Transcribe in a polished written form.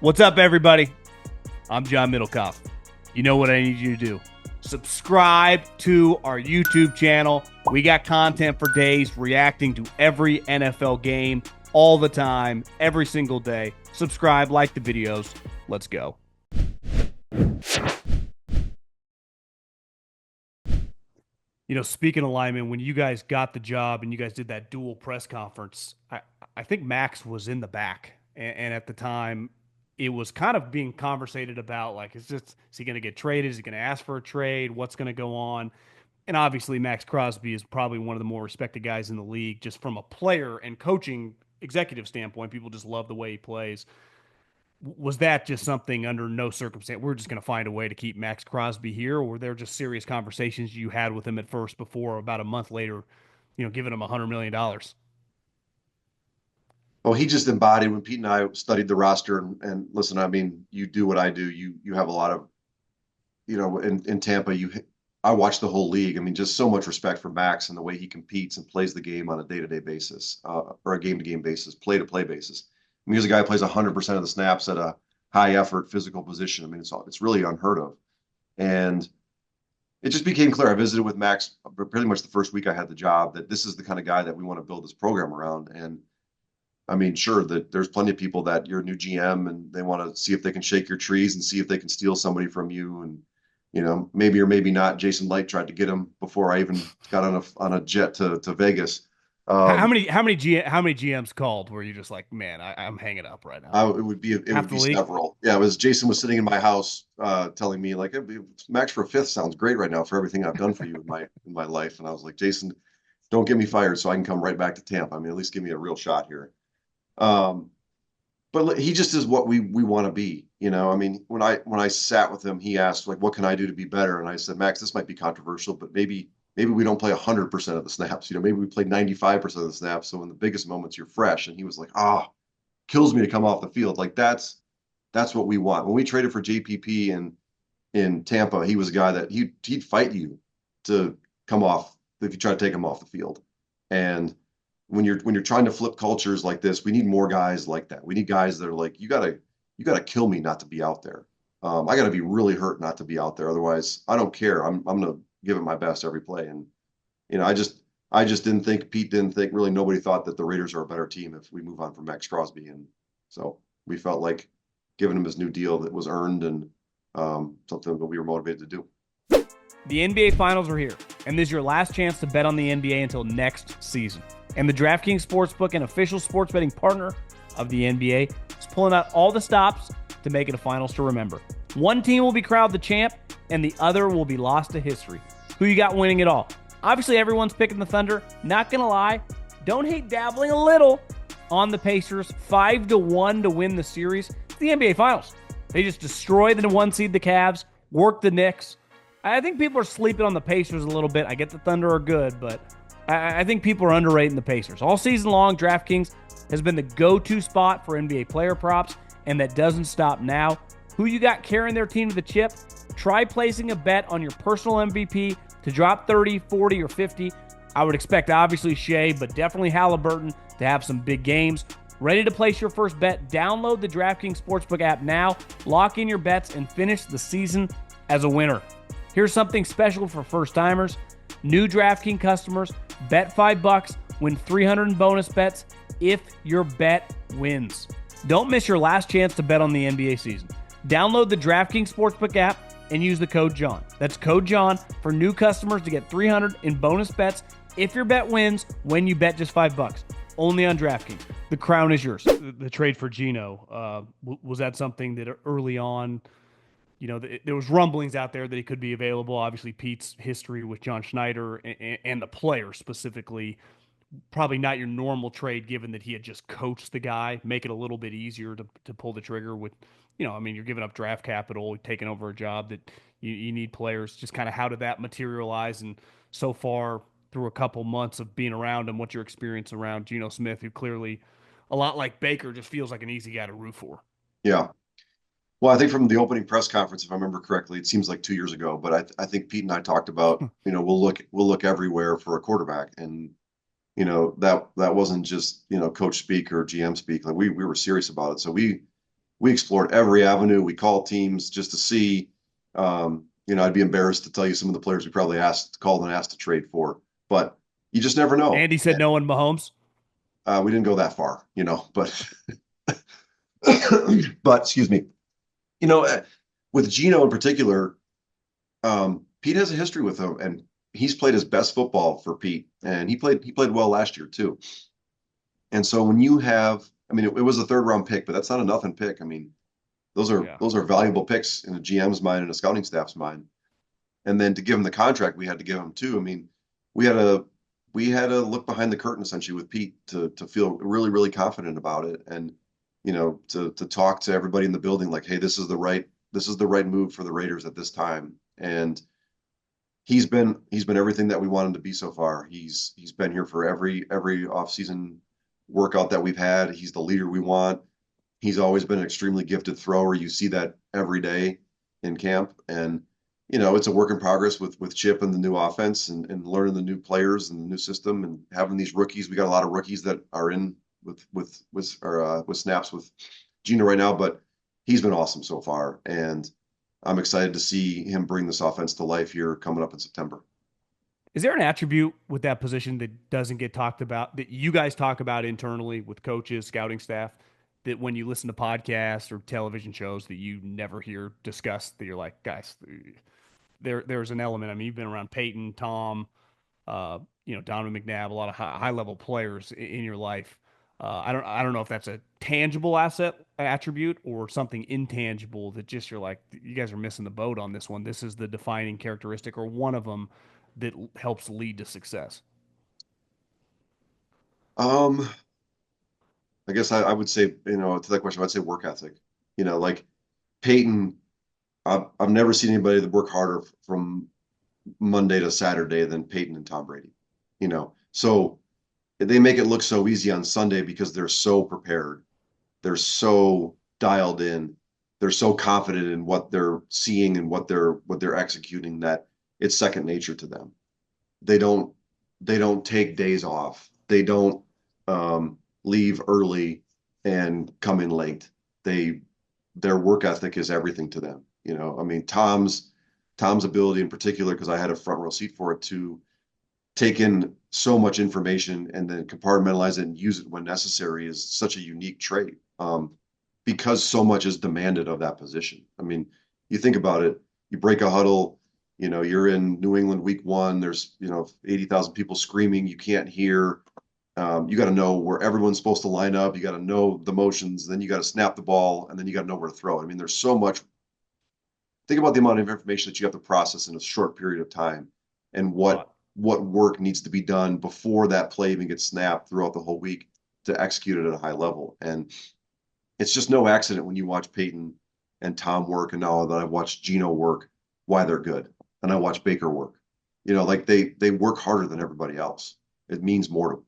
What's up, everybody? I'm John Middlekauff. You know what I need you to do. Subscribe to our YouTube channel. We got content for days reacting to every NFL game all the time, every single day. Subscribe, like the videos. Let's go. You know, speaking of linemen, when you guys got the job and you guys did that dual press conference, I think Maxx was in the back. And at the time, it was kind of being conversated about like, is he going to get traded? Is he going to ask for a trade? What's going to go on? And obviously, Maxx Crosby is probably one of the more respected guys in the league, just from a player and coaching executive standpoint. People just love the way he plays. Was that just something under no circumstance? We're just going to find a way to keep Maxx Crosby here, or were there just serious conversations you had with him at first before about a month later, giving him $100 million? Well, he just embodied when Pete and I studied the roster and listen, I mean, you do what I do. You have a lot of, in Tampa, I watch the whole league. I mean, just so much respect for Maxx and the way he competes and plays the game on a day-to-day basis, or a game-to-game basis, play-to-play basis. I mean, he's a guy who plays 100% of the snaps at a high effort physical position. I mean, it's really unheard of. And it just became clear. I visited with Maxx pretty much the first week I had the job that this is the kind of guy that we want to build this program around. And I mean, sure, that there's plenty of people that you're a new GM and they want to see if they can shake your trees and see if they can steal somebody from you. And, maybe or maybe not. Jason Light tried to get him before I even got on a jet to Vegas. How many GMs called where you just like, man, I'm hanging up right now? It Half would the be league. several. Yeah, it was Jason was sitting in my house, telling me like, Max for a fifth sounds great right now for everything I've done for you in my life. And I was like, Jason, don't get me fired so I can come right back to Tampa. I mean, at least give me a real shot here. But he just is what we want to be. I mean, when I sat with him, he asked like, what can I do to be better? And I said, Max, this might be controversial, but maybe we don't play 100% of the snaps. Maybe we play 95% of the snaps. So in the biggest moments, you're fresh. And he was like, kills me to come off the field. Like that's what we want. When we traded for JPP in Tampa, he was a guy that he'd fight you to come off if you try to take him off the field. And when you're trying to flip cultures like this, we need more guys like that. We need guys that are like, you gotta kill me not to be out there. I gotta be really hurt not to be out there. Otherwise, I don't care. I'm gonna give it my best every play. And I just didn't think Pete didn't think really nobody thought that the Raiders are a better team if we move on from Maxx Crosby. And so we felt like giving him his new deal that was earned and something that we were motivated to do. The NBA Finals are here, and this is your last chance to bet on the NBA until next season. And the DraftKings Sportsbook, an official sports betting partner of the NBA, is pulling out all the stops to make it a finals to remember. One team will be crowned the champ, and the other will be lost to history. Who you got winning it all? Obviously, everyone's picking the Thunder. Not going to lie, don't hate dabbling a little on the Pacers. 5-1 to win the series. It's the NBA Finals. They just destroy the one seed, the Cavs, work the Knicks. I think people are sleeping on the Pacers a little bit. I get the Thunder are good, but I think people are underrating the Pacers. All season long, DraftKings has been the go-to spot for NBA player props, and that doesn't stop now. Who you got carrying their team to the chip? Try placing a bet on your personal MVP to drop 30, 40, or 50. I would expect, obviously, Shea, but definitely Halliburton to have some big games. Ready to place your first bet? Download the DraftKings Sportsbook app now. Lock in your bets and finish the season as a winner. Here's something special for first-timers. New DraftKings customers, bet $5, win $300 in bonus bets if your bet wins. Don't miss your last chance to bet on the NBA season. Download the DraftKings Sportsbook app and use the code JOHN. That's code JOHN for new customers to get $300 in bonus bets if your bet wins when you bet just $5. Only on DraftKings. The crown is yours. The trade for Geno, was that something that early on, there was rumblings out there that he could be available. Obviously, Pete's history with John Schneider and the player specifically, probably not your normal trade given that he had just coached the guy, make it a little bit easier to pull the trigger with, you're giving up draft capital, taking over a job that you need players. Just kind of how did that materialize? And so far through a couple months of being around him, what's your experience around Geno Smith, who clearly, a lot like Baker, just feels like an easy guy to root for? Yeah. Well, I think from the opening press conference, if I remember correctly, it seems like 2 years ago, but I think Pete and I talked about, we'll look everywhere for a quarterback. And, that wasn't just, coach speak or GM speak. Like we were serious about it. So we we explored every avenue. We called teams just to see. I'd be embarrassed to tell you some of the players we probably called and asked to trade for, but you just never know. Andy said no one Mahomes. We didn't go that far, but but excuse me, with Geno in particular, Pete has a history with him, and he's played his best football for Pete, and he played well last year too. And so when you have, I mean, it was a third round pick, but that's not a nothing pick. I mean, those are valuable picks in a GM's mind and a scouting staff's mind. And then to give him the contract we had to give him too. I mean, we had to look behind the curtain essentially with Pete to feel really, really confident about it. And, to talk to everybody in the building like, hey, this is the right move for the Raiders at this time. And he's been everything that we want him to be so far. He's been here for every offseason workout that we've had. He's the leader we want. He's always been an extremely gifted thrower. You see that every day in camp. And, it's a work in progress with Chip and the new offense and learning the new players and the new system and having these rookies. We got a lot of rookies that are in with snaps with Geno right now, but he's been awesome so far. And I'm excited to see him bring this offense to life here coming up in September. Is there an attribute with that position that doesn't get talked about, that you guys talk about internally with coaches, scouting staff, that when you listen to podcasts or television shows that you never hear discussed, that you're like, guys, there's an element. I mean, you've been around Peyton, Tom, Donovan McNabb, a lot of high level players in your life. I don't know if that's a tangible attribute or something intangible that just you're like, you guys are missing the boat on this one. This is the defining characteristic or one of them that helps lead to success. I guess I would say, to that question, I'd say work ethic. Like Peyton, I've never seen anybody that work harder from Monday to Saturday than Peyton and Tom Brady. So they make it look so easy on Sunday because they're so prepared. They're so dialed in. They're so confident in what they're seeing and what they're executing that it's second nature to them. They don't take days off. They don't leave early and come in late. Their work ethic is everything to them. I mean, Tom's ability in particular, because I had a front row seat for it, to take in so much information and then compartmentalize it and use it when necessary is such a unique trait, because so much is demanded of that position. I mean, you think about it, you break a huddle, you're in New England week 1, there's, 80,000 people screaming, you can't hear. You got to know where everyone's supposed to line up. You got to know the motions, then you got to snap the ball, and then you got to know where to throw it. I mean, there's so much. Think about the amount of information that you have to process in a short period of time and what work needs to be done before that play even gets snapped throughout the whole week to execute it at a high level. And it's just no accident when you watch Peyton and Tom work, and now that I've watched Geno work, why they're good. And I watch Baker work. Like they work harder than everybody else. It means more